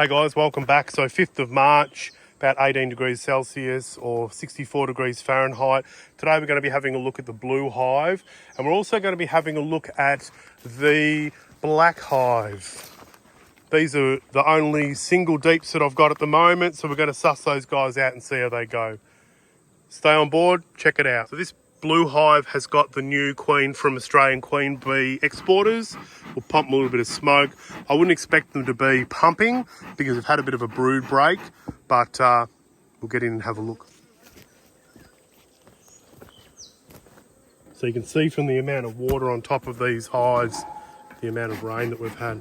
Hey guys, welcome back. So 5th of March, about 18 degrees Celsius or 64 degrees Fahrenheit. Today we're going to be having a look at the blue hive, and we're also going to be having a look at the black hive. These are the only single deeps that I've got at the moment, so we're going to suss those guys out and see how they go. Stay on board, check it out. So this blue hive has got the new queen from Australian Queen Bee exporters. We'll pump a little bit of smoke. I wouldn't expect them to be pumping because they've had a bit of a brood break, but we'll get in and have a look. So you can see from the amount of water on top of these hives, the amount of rain that we've had.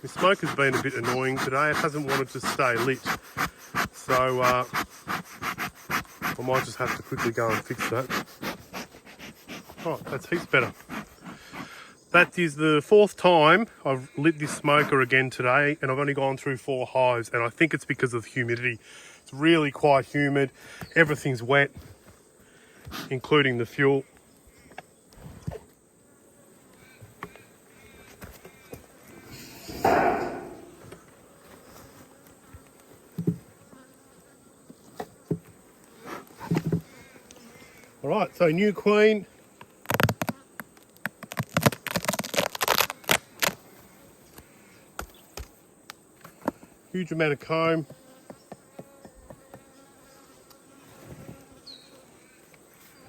The smoke has been a bit annoying today. It hasn't wanted to stay lit. So I might just have to quickly go and fix that. Oh, that's heaps better. That is the 4th time I've lit this smoker again today, and I've only gone through 4 hives, and I think it's because of humidity. It's really quite humid. Everything's wet, including the fuel. All right, so new queen. Huge amount of comb.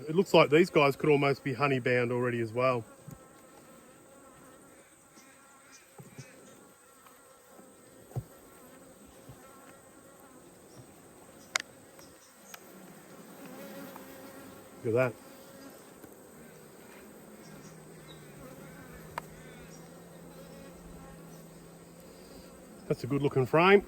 It looks like these guys could almost be honey bound already as well. Look at that. That's a good looking frame.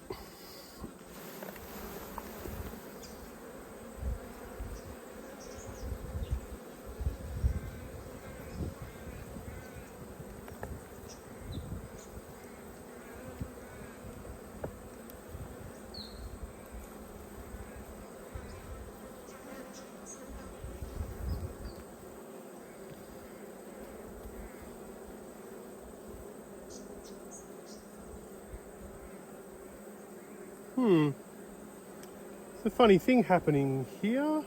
There's a funny thing happening here.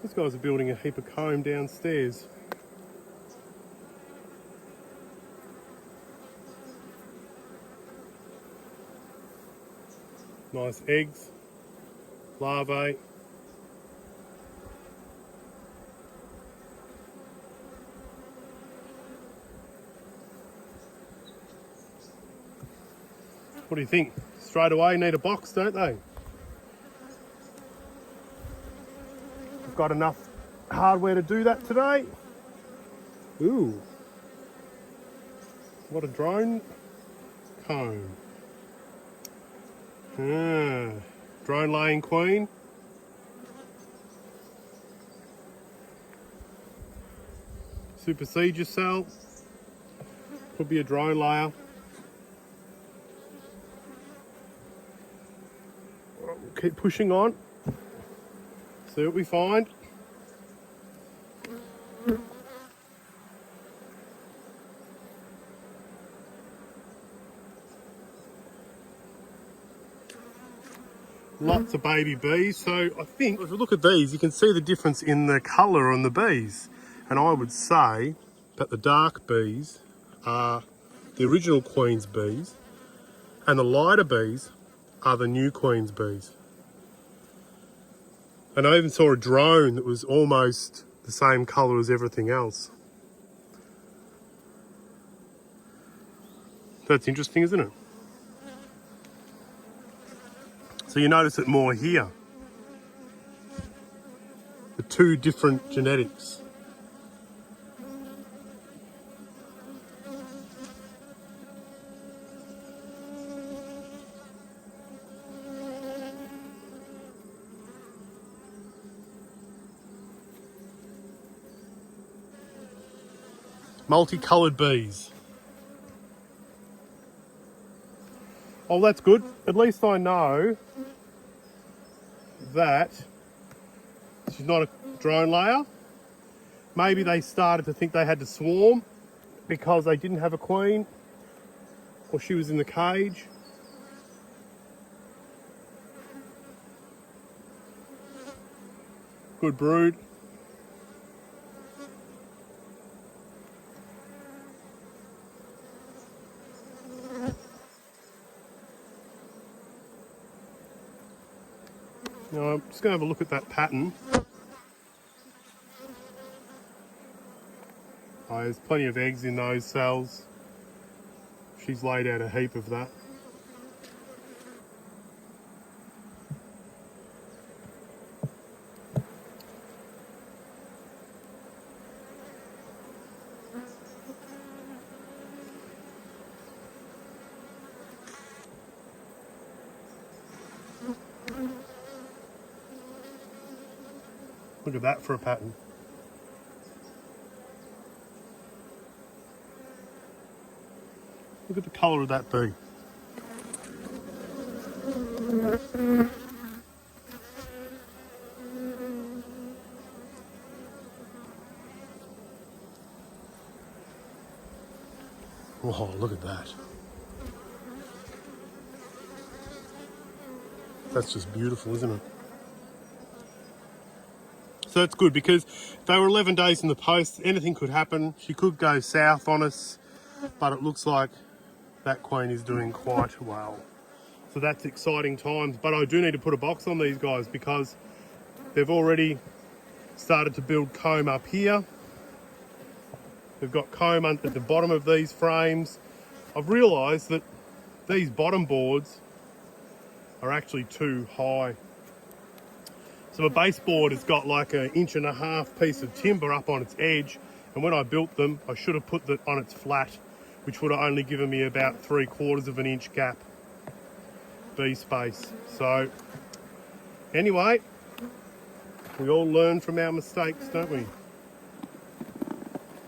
These guys are building a heap of comb downstairs. Nice eggs, larvae. What do you think? Straight away need a box, don't they? We've got enough hardware to do that today. Ooh. What a drone comb. Drone laying queen. Supersede your cell. Could be a drone layer. We'll keep pushing on. See what we find. Lots of baby bees. So I think if you look at these, you can see the difference in the colour on the bees. And I would say that the dark bees are the original Queen's bees, and the lighter bees are the new Queen's bees. And I even saw a drone that was almost the same colour as everything else. That's interesting, isn't it? So you notice it more here. The 2 different genetics. Multicoloured bees. Oh, that's good. At least I know that she's not a drone layer. Maybe they started to think they had to swarm because they didn't have a queen, or she was in the cage. Good brood. Now I'm just going to have a look at that pattern. Oh, there's plenty of eggs in those cells. She's laid out a heap of that. Look at that for a pattern. Look at the colour of that bee. Oh, look at that. That's just beautiful, isn't it? So that's good because they were 11 days in the post. Anything could happen. She could go south on us, but it looks like that queen is doing quite well. So that's exciting times. But I do need to put a box on these guys because they've already started to build comb up here. They've got comb at the bottom of these frames. I've realised that these bottom boards are actually too high. So my baseboard has got like an 1.5 inch piece of timber up on its edge, and when I built them, I should have put that on its flat, which would have only given me about 3/4 inch gap bee space. So anyway, we all learn from our mistakes, don't we?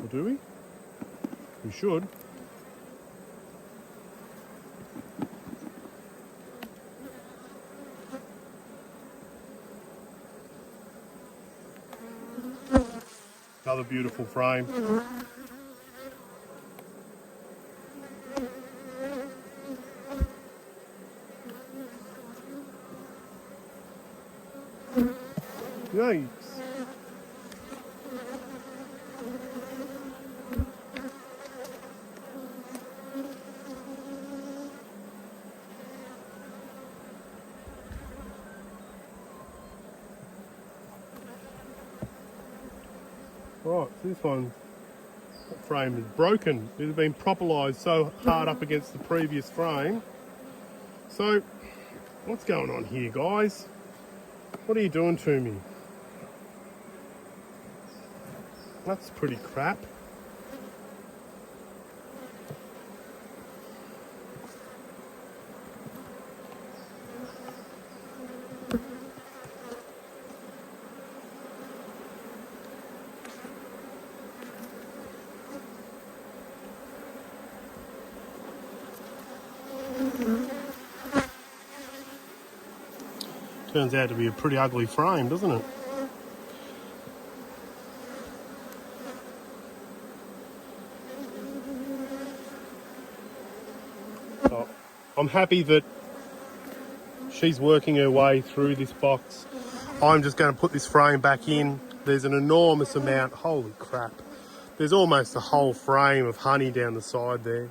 Or do we? We should. Another beautiful frame. Yikes. Right, so this one, that frame is broken. It had been propelised so hard up against the previous frame. So, what's going on here, guys? What are you doing to me? That's pretty crap. Turns out to be a pretty ugly frame, doesn't it? Oh, I'm happy that she's working her way through this box. I'm just going to put this frame back in. There's an enormous amount, holy crap. There's almost a whole frame of honey down the side there.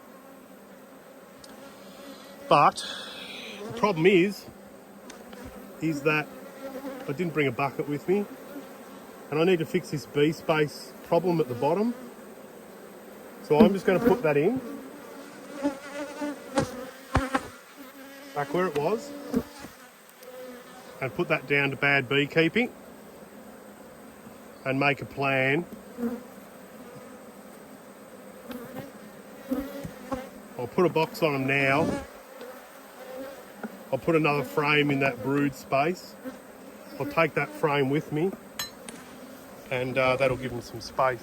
But the problem is that I didn't bring a bucket with me, and I need to fix this bee space problem at the bottom. So I'm just going to put that in, back where it was, and put that down to bad beekeeping, and make a plan. I'll put a box on them now. I'll put another frame in that brood space. I'll take that frame with me, and that'll give them some space.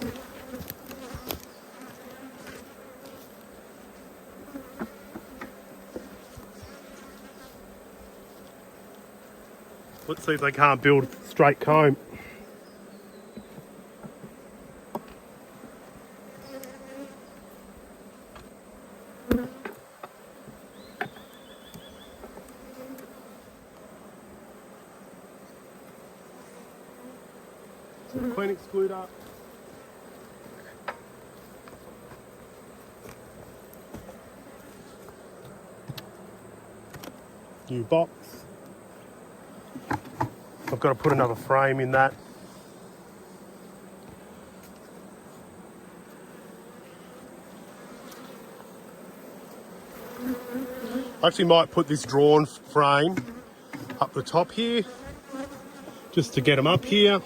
Let's see if they can't build straight comb. Some queen excluder. New box. I've got to put another frame in that. I actually might put this drawn frame up the top here, just to get them up here.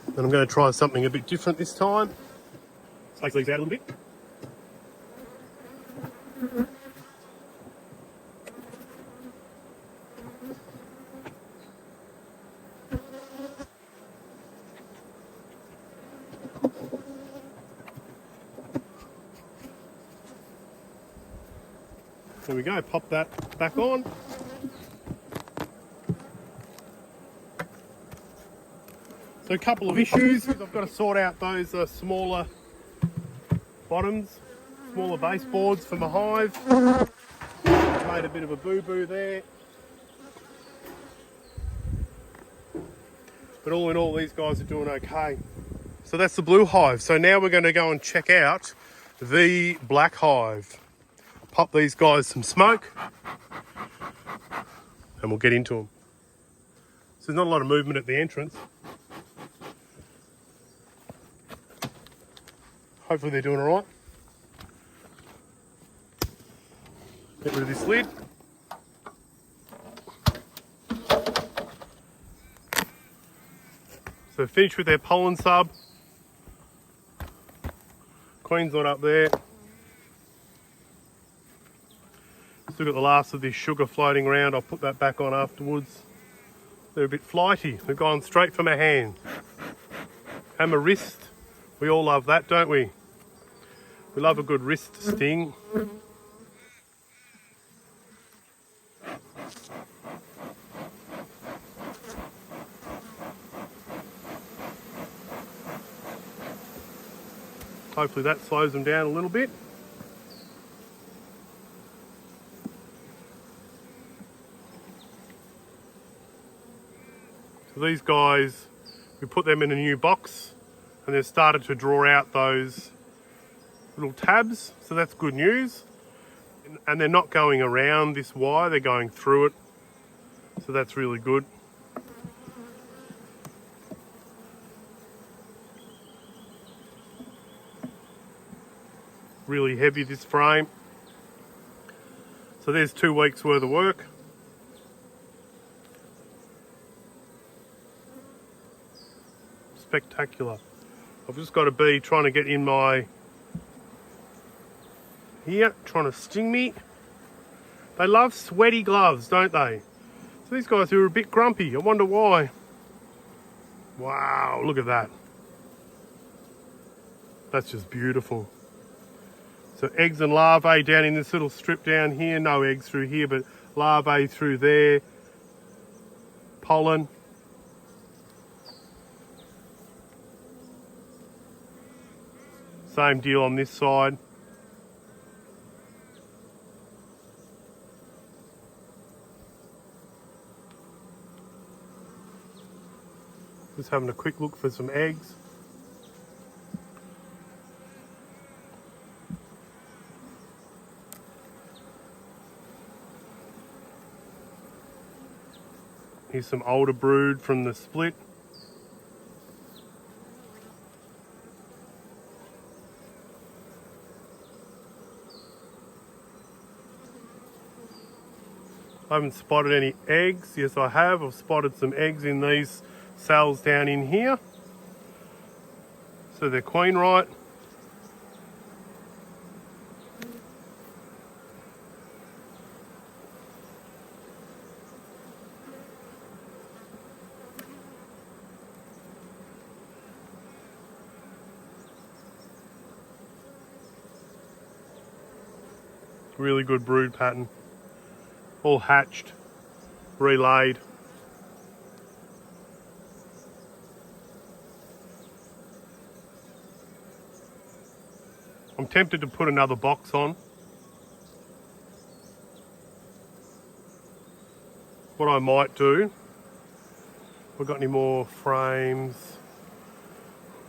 And I'm going to try something a bit different this time. Take these out a little bit. There we go, pop that back on. So a couple of issues. I've got to sort out those smaller bottoms, smaller baseboards for my hive. Made a bit of a boo-boo there. But all in all, these guys are doing okay. So that's the blue hive. So now we're going to go and check out the black hive. Pop these guys some smoke and we'll get into them. So there's not a lot of movement at the entrance. Hopefully they're doing all right. Get rid of this lid. So finish with their pollen sub. Queen's not up there. Still got the last of this sugar floating around. I'll put that back on afterwards. They're a bit flighty. They've gone straight for my hand and my wrist. We all love that, don't we? We love a good wrist sting. Hopefully that slows them down a little bit. So these guys, we put them in a new box and they've started to draw out those little tabs, so that's good news. And they're not going around this wire, they're going through it, so that's really good. Really heavy, this frame. So there's 2 weeks worth of work. Spectacular. I've just got to be trying to get in my here, trying to sting me. They love sweaty gloves, don't they? So these guys are a bit grumpy. I wonder why. Wow, look at that. That's just beautiful. So eggs and larvae down in this little strip down here. No eggs through here, but larvae through there. Pollen. Same deal on this side. Just having a quick look for some eggs. Here's some older brood from the split. I haven't spotted any eggs. Yes, I have. I've spotted some eggs in these cells down in here. So they're queen right. Really good brood pattern. All hatched, relaid. I'm tempted to put another box on. What I might do, if we've got any more frames,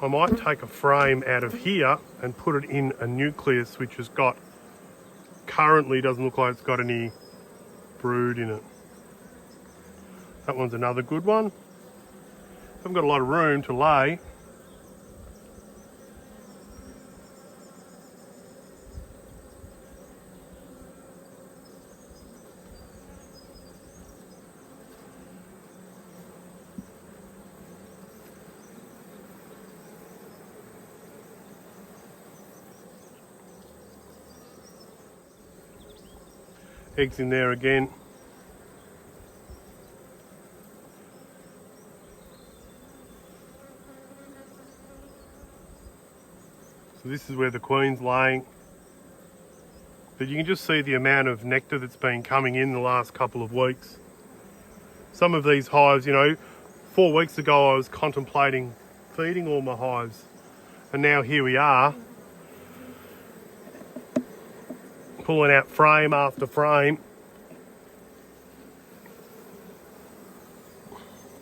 I might take a frame out of here and put it in a nucleus which has got, currently doesn't look like it's got any brood in it. That one's another good one. Haven't got a lot of room to lay. Eggs in there again. So this is where the queen's laying. But you can just see the amount of nectar that's been coming in the last couple of weeks. Some of these hives, you know, 4 weeks ago I was contemplating feeding all my hives. And now here we are, pulling out frame after frame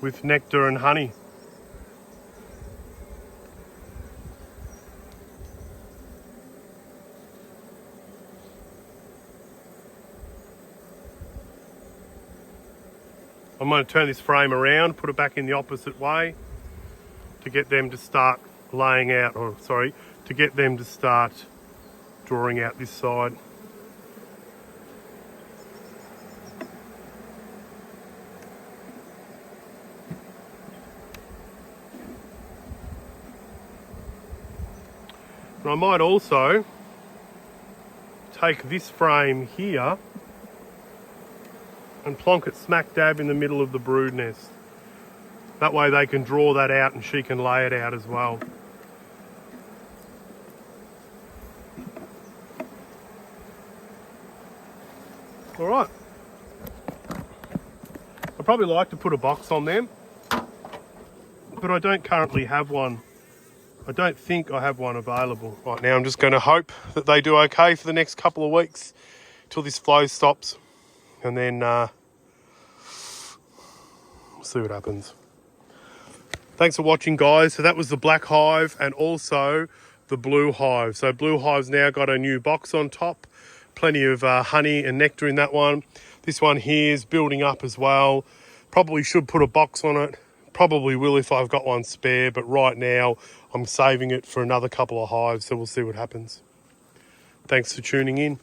with nectar and honey. I'm going to turn this frame around, put it back in the opposite way to get them to start laying out, or sorry, to get them to start drawing out this side. And I might also take this frame here and plonk it smack dab in the middle of the brood nest. That way they can draw that out and she can lay it out as well. All right. I'd probably like to put a box on them, but I don't currently have one. I don't think I have one available. Right now I'm just going to hope that they do okay for the next couple of weeks till this flow stops, and then see what happens. Thanks for watching, guys. So that was the black hive and also the blue hive. So blue hive's now got a new box on top, plenty of honey and nectar in that one. This one here is building up as well. Probably should put a box on it. Probably will if I've got one spare, but right now I'm saving it for another couple of hives, so we'll see what happens. Thanks for tuning in.